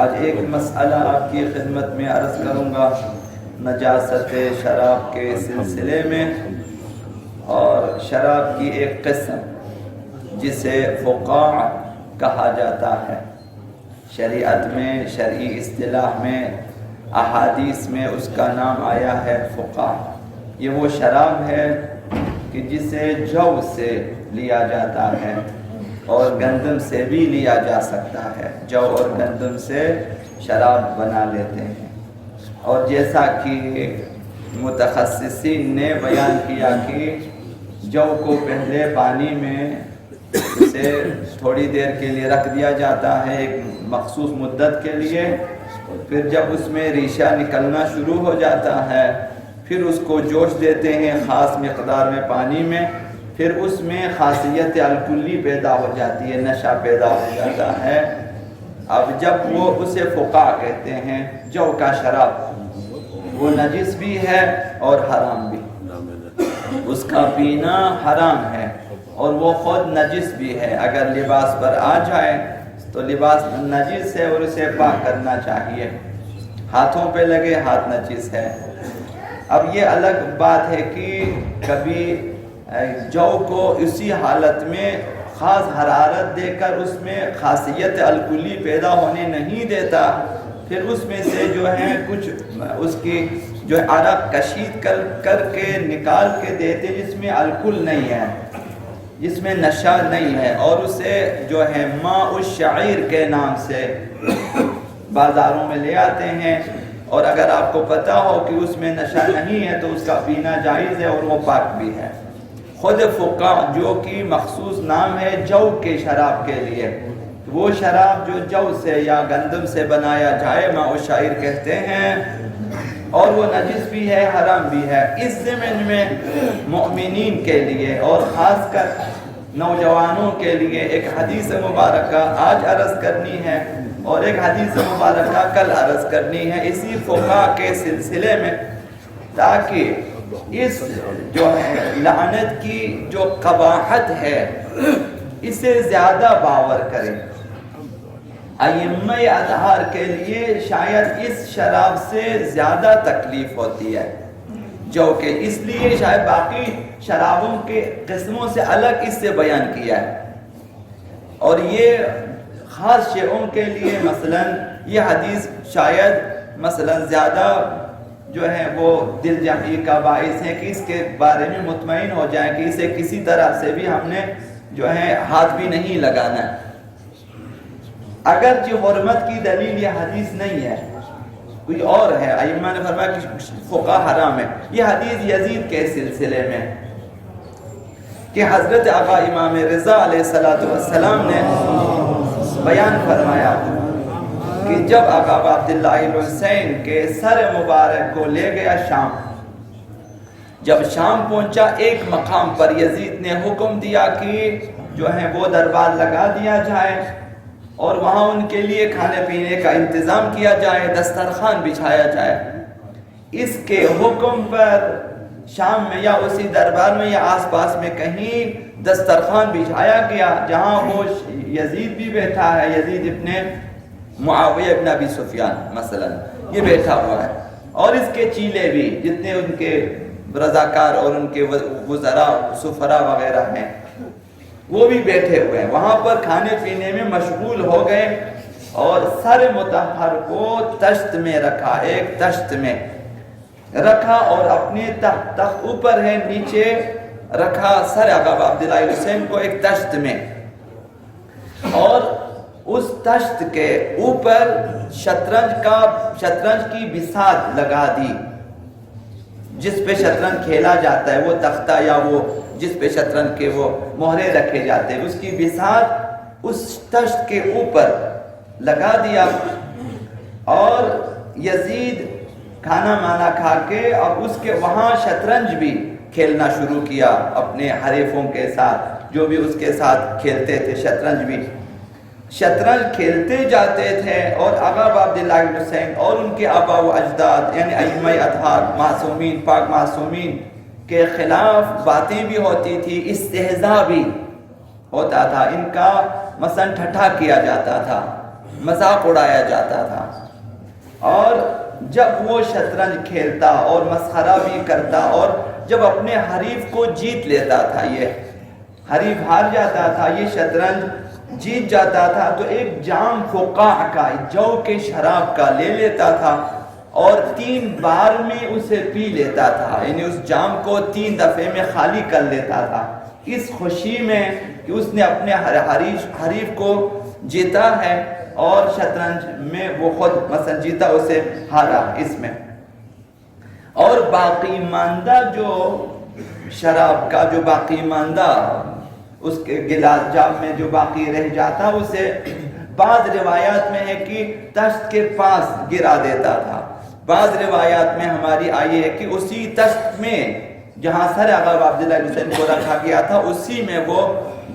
آج ایک مسئلہ آپ کی خدمت میں عرض کروں گا نجاست شراب کے سلسلے میں، اور شراب کی ایک قسم جسے فقاع کہا جاتا ہے، شریعت میں، شرعی اصطلاح میں، احادیث میں اس کا نام آیا ہے فقاع۔ یہ وہ شراب ہے کہ جسے جو سے لیا جاتا ہے اور گندم سے بھی لیا جا سکتا ہے، جو اور گندم سے شراب بنا لیتے ہیں۔ اور جیسا کہ متخصصین نے بیان کیا کہ جو کو پہلے پانی میں اسے تھوڑی دیر کے لیے رکھ دیا جاتا ہے، ایک مخصوص مدت کے لیے، پھر جب اس میں ریشہ نکلنا شروع ہو جاتا ہے پھر اس کو جوش دیتے ہیں خاص مقدار میں پانی میں، پھر اس میں خاصیت الکلی پیدا ہو جاتی ہے، نشہ پیدا ہو جاتا ہے۔ اب جب وہ اسے فقاع کہتے ہیں، جو کا شراب، وہ نجس بھی ہے اور حرام بھی، اس کا پینا حرام ہے اور وہ خود نجس بھی ہے۔ اگر لباس پر آ جائے تو لباس نجس ہے اور اسے پاک کرنا چاہیے، ہاتھوں پہ لگے ہاتھ نجس ہے۔ اب یہ الگ بات ہے کہ کبھی جو کو اسی حالت میں خاص حرارت دے کر اس میں خاصیت الکلی پیدا ہونے نہیں دیتا، پھر اس میں سے جو ہے کچھ اس کی جو عرق کشید کر کے نکال کے دیتے جس میں الکل نہیں ہے، جس میں نشہ نہیں ہے، اور اسے جو ہے ماء الشعیر کے نام سے بازاروں میں لے آتے ہیں، اور اگر آپ کو پتا ہو کہ اس میں نشہ نہیں ہے تو اس کا پینا جائز ہے اور وہ پاک بھی ہے۔ خود فقاع جو کہ مخصوص نام ہے جو کے شراب کے لیے، وہ شراب جو جو سے یا گندم سے بنایا جائے ماء الشعیر کہتے ہیں، اور وہ نجس بھی ہے حرام بھی ہے۔ اس ضمن میں مؤمنین کے لیے اور خاص کر نوجوانوں کے لیے ایک حدیث مبارکہ آج عرض کرنی ہے اور ایک حدیث مبارکہ کل عرض کرنی ہے اسی فقاع کے سلسلے میں، تاکہ اس جو ہے لعنت کی جو قباحت ہے اسے زیادہ باور کریں۔ ائمہ اطہار کے لیے شاید اس شراب سے زیادہ تکلیف ہوتی ہے جو کہ اس لیے شاید باقی شرابوں کے قسموں سے الگ اس سے بیان کیا ہے، اور یہ خاص شیعوں کے لیے مثلا یہ حدیث شاید مثلا زیادہ جو ہے وہ دل جمعی کا باعث ہے کہ اس کے بارے میں مطمئن ہو جائیں کہ اسے کسی طرح سے بھی ہم نے جو ہے ہاتھ بھی نہیں لگانا۔ اگرچہ حرمت کی دلیل یہ حدیث نہیں ہے، کوئی اور ہے، ائمہ نے فرمایا کہ فقاع حرام ہے۔ یہ حدیث یزید کے سلسلے میں کہ حضرت آقا امام رضا علیہ السلام نے بیان فرمایا کہ جب آقا عبداللہ الحسین کے سر مبارک کو لے گیا شام، جب شام پہنچا ایک مقام پر یزید نے حکم دیا کہ جو ہے وہ دربار لگا دیا جائے اور وہاں ان کے لیے کھانے پینے کا انتظام کیا جائے، دسترخوان بچھایا جائے۔ اس کے حکم پر شام میں یا اسی دربار میں یا آس پاس میں کہیں دسترخوان بچھایا گیا جہاں وہ یزید بھی بیٹھا ہے، یزید ابن معاویہ ابن ابی سفیان مثلا یہ بیٹھا ہوا ہے، اور اس کے چیلے بھی جتنے ان کے رضاکار اور ان کے وزراء سفراء وغیرہ ہیں وہ بھی بیٹھے ہوئے ہیں، وہاں پر کھانے پینے میں مشغول ہو گئے، اور سر مطہر کو تشت میں رکھا، ایک تشت میں رکھا اور اپنے تخت اوپر ہے نیچے رکھا سر آقا عبداللہ حسین کو ایک تشت میں، اور اس تشت کے اوپر شطرنج کی بساط لگا دی، جس پہ شطرنج کھیلا جاتا ہے، وہ تختہ یا وہ جس پہ شطرنج کے وہ مہرے رکھے جاتے ہیں، اس کی بساط اس تشت کے اوپر لگا دیا، اور یزید کھانا مانا کھا کے اور اس کے وہاں شطرنج بھی کھیلنا شروع کیا اپنے حریفوں کے ساتھ، جو بھی اس کے ساتھ کھیلتے تھے شطرنج کھیلتے جاتے تھے، اور آقا عبداللہ حسین اور ان کے آبا و اجداد یعنی ائمہ اطہار معصومین پاک معصومین کے خلاف باتیں بھی ہوتی تھی، استہزاء بھی ہوتا تھا، ان کا مثلا ٹھٹھا کیا جاتا تھا، مذاق اڑایا جاتا تھا، اور جب وہ شطرنج کھیلتا اور مسخرہ بھی کرتا اور جب اپنے حریف کو جیت لیتا تھا، یہ حریف ہار جاتا تھا، یہ شطرنج جیت جاتا تھا، تو ایک جام فقاع کا، جو کے شراب کا لے لیتا تھا اور 3 بار میں اسے پی لیتا تھا، یعنی اس جام کو 3 دفعے میں خالی کر لیتا تھا، اس خوشی میں کہ اس نے اپنے حریف کو جیتا ہے اور شطرنج میں وہ خود مثلا جیتا، اسے ہارا اس میں۔ اور باقی ماندہ جو شراب کا جو باقی ماندہ اس کے گلاس جام میں جو باقی رہ جاتا، اسے بعض روایات میں ہے کہ تشت کے پاس گرا دیتا تھا، بعض روایات میں ہماری آئی ہے کہ اسی تشت میں جہاں سر آغا عبداللہ بن حسین کو رکھا گیا تھا اسی میں وہ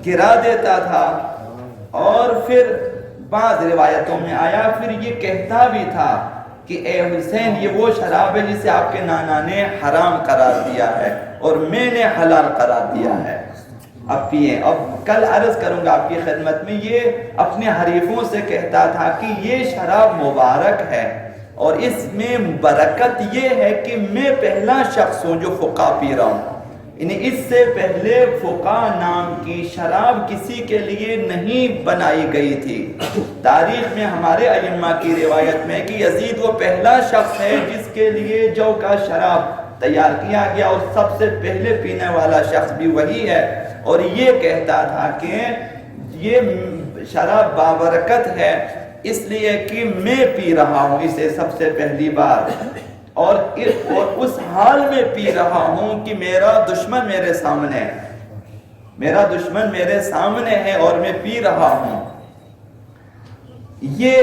گرا دیتا تھا، اور پھر بعض روایتوں میں آیا پھر یہ کہتا بھی تھا کہ اے حسین، یہ وہ شراب ہے جسے آپ کے نانا نے حرام قرار دیا ہے اور میں نے حلال قرار دیا ہے، اب پیئیں۔ اب کل عرض کروں گا آپ کی خدمت میں، یہ اپنے حریفوں سے کہتا تھا کہ یہ شراب مبارک ہے اور اس میں برکت یہ ہے کہ میں پہلا شخص ہوں جو فقہ پی رہا ہوں، یعنی اس سے پہلے فقہ نام کی شراب کسی کے لیے نہیں بنائی گئی تھی۔ تاریخ میں ہمارے ائمہ کی روایت میں کہ یزید وہ پہلا شخص ہے جس کے لیے جو کا شراب تیار کیا گیا اور سب سے پہلے پینے والا شخص بھی وہی ہے، اور یہ کہتا تھا کہ یہ شراب بابرکت ہے اس لیے کہ میں پی رہا ہوں اسے سب سے پہلی بار، اور اس حال میں پی رہا ہوں کہ میرا دشمن میرے سامنے ہے، میرا دشمن میرے سامنے ہے اور میں پی رہا ہوں، یہ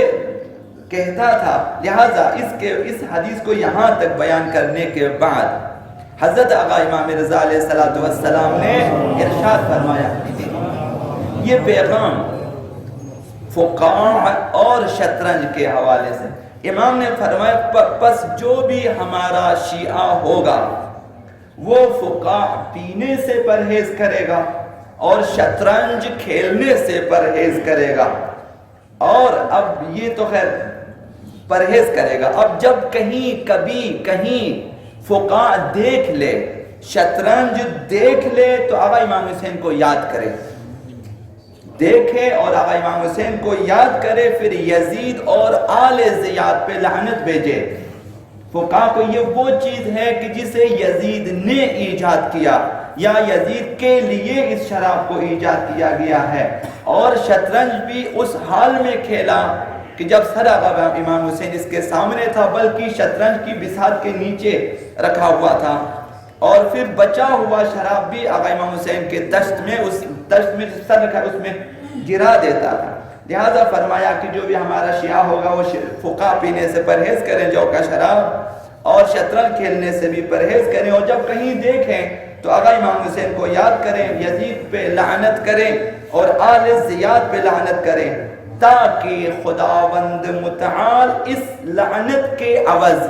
کہتا تھا۔ لہذا اس حدیث کو یہاں تک بیان کرنے کے بعد حضرت آقا امام رضا علیہ السلام نے ارشاد فرمایا، یہ پیغام فقاع اور شطرنج کے حوالے سے امام نے فرمایا، پس جو بھی ہمارا شیعہ ہوگا وہ فقاع پینے سے پرہیز کرے گا اور شطرنج کھیلنے سے پرہیز کرے گا، اور اب یہ تو خیر پرہیز کرے گا، اب جب کہیں فقاع دیکھ لے، شطرنج دیکھ لے تو آقا امام حسین کو یاد کرے، دیکھے اور آقا امام حسین کو یاد کرے، پھر یزید اور آل زیاد پہ لعنت بھیجے۔ فقہ کو یہ وہ چیز ہے کہ جسے یزید نے ایجاد کیا یا یزید کے لیے اس شراب کو ایجاد کیا گیا ہے، اور شطرنج بھی اس حال میں کھیلا کہ جب سر آقا امام حسین اس کے سامنے تھا، بلکہ شطرنج کی بساط کے نیچے رکھا ہوا تھا، اور پھر بچا ہوا شراب بھی آقا امام حسین کے دشت میں اس سر رکھا اس میں گرا دیتا تھا۔ لہذا فرمایا کہ جو بھی ہمارا شیعہ ہوگا وہ فقہ پینے سے پرہیز کریں، جو کا شراب اور شطرنج کھیلنے سے بھی پرہیز کریں، اور جب کہیں دیکھیں تو آقا امام حسین کو یاد کریں، یزید پہ لعنت کریں اور آل زیاد پہ لعنت کریں، تاکہ خداوند متعال اس لعنت کے عوض،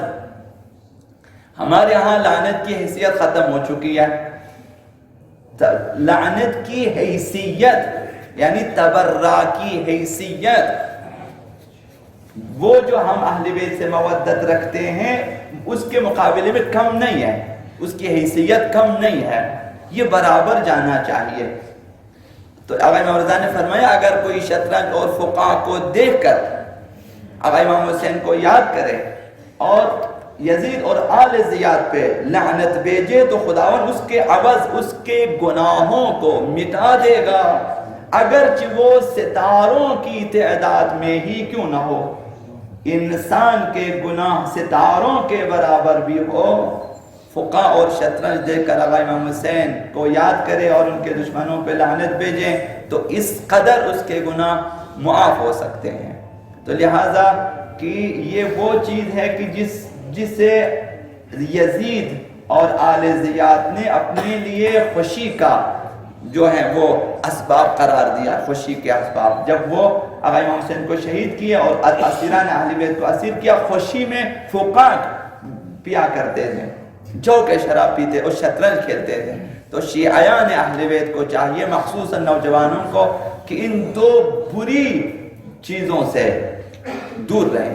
ہمارے ہاں لعنت کی حیثیت ختم ہو چکی ہے، لعنت کی حیثیت یعنی تبرع کی حیثیت، وہ جو ہم اہل بیت سے مودت رکھتے ہیں اس کے مقابلے میں کم نہیں ہے، اس کی حیثیت کم نہیں ہے، یہ برابر جانا چاہیے۔ تو آقا امام رضا نے فرمایا اگر کوئی شطرنج اور فقہ کو دیکھ کر آقا امام حسین کو یاد کرے اور یزید اور آل زیاد پہ لعنت بھیجے تو خداوند اس کے عوض اس کے گناہوں کو مٹا دے گا، اگرچہ وہ ستاروں کی تعداد میں ہی کیوں نہ ہو، انسان کے گناہ ستاروں کے برابر بھی ہو۔ فقہ اور شطرنج دیکھ کر آقا امام حسین کو یاد کرے اور ان کے دشمنوں پہ لعنت بھیجیں تو اس قدر اس کے گناہ معاف ہو سکتے ہیں۔ تو لہٰذا کہ یہ وہ چیز ہے کہ جسے یزید اور آل زیاد نے اپنے لیے خوشی کا جو ہے وہ اسباب قرار دیا، خوشی کے اسباب، جب وہ آقا امام حسین کو شہید کیا اور اسیران اہل بیت کو اسیر کیا، خوشی میں فقہ پیا کرتے تھے، جو کہ شراب پیتے اور شطرنج کھیلتے تھے۔ تو شیعیان اہل بیت کو چاہیے، مخصوصاً نوجوانوں کو، کہ ان دو بری چیزوں سے دور رہیں۔